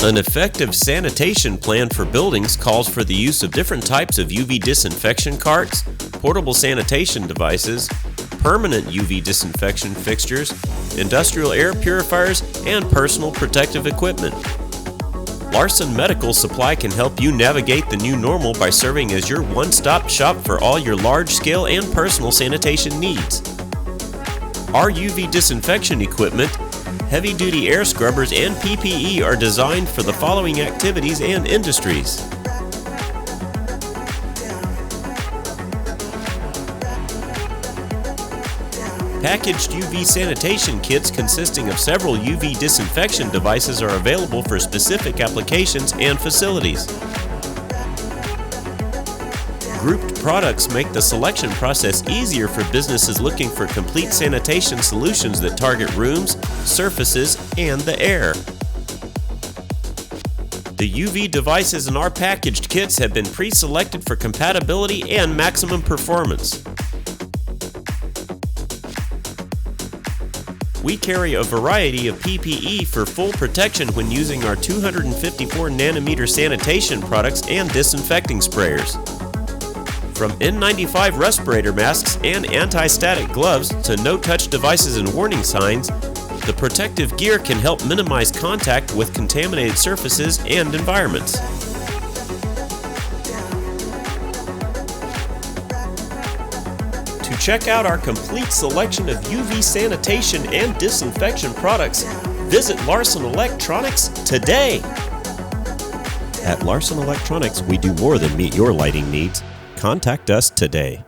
An effective sanitation plan for buildings calls for the use of different types of UV disinfection carts, portable sanitation devices, permanent UV disinfection fixtures, industrial air purifiers, and personal protective equipment. Larson Medical Supply can help you navigate the new normal by serving as your one-stop shop for all your large-scale and personal sanitation needs. Our UV disinfection equipment, heavy-duty air scrubbers, and PPE are designed for the following activities and industries. Packaged UV sanitation kits consisting of several UV disinfection devices are available for specific applications and facilities. Grouped products make the selection process easier for businesses looking for complete sanitation solutions that target rooms, surfaces, and the air. The UV devices in our packaged kits have been pre-selected for compatibility and maximum performance. We carry a variety of PPE for full protection when using our 254 nanometer sanitation products and disinfecting sprayers. From N95 respirator masks and anti-static gloves to no-touch devices and warning signs, the protective gear can help minimize contact with contaminated surfaces and environments. To check out our complete selection of UV sanitation and disinfection products, visit Larson Electronics today. At Larson Electronics, we do more than meet your lighting needs. Contact us today.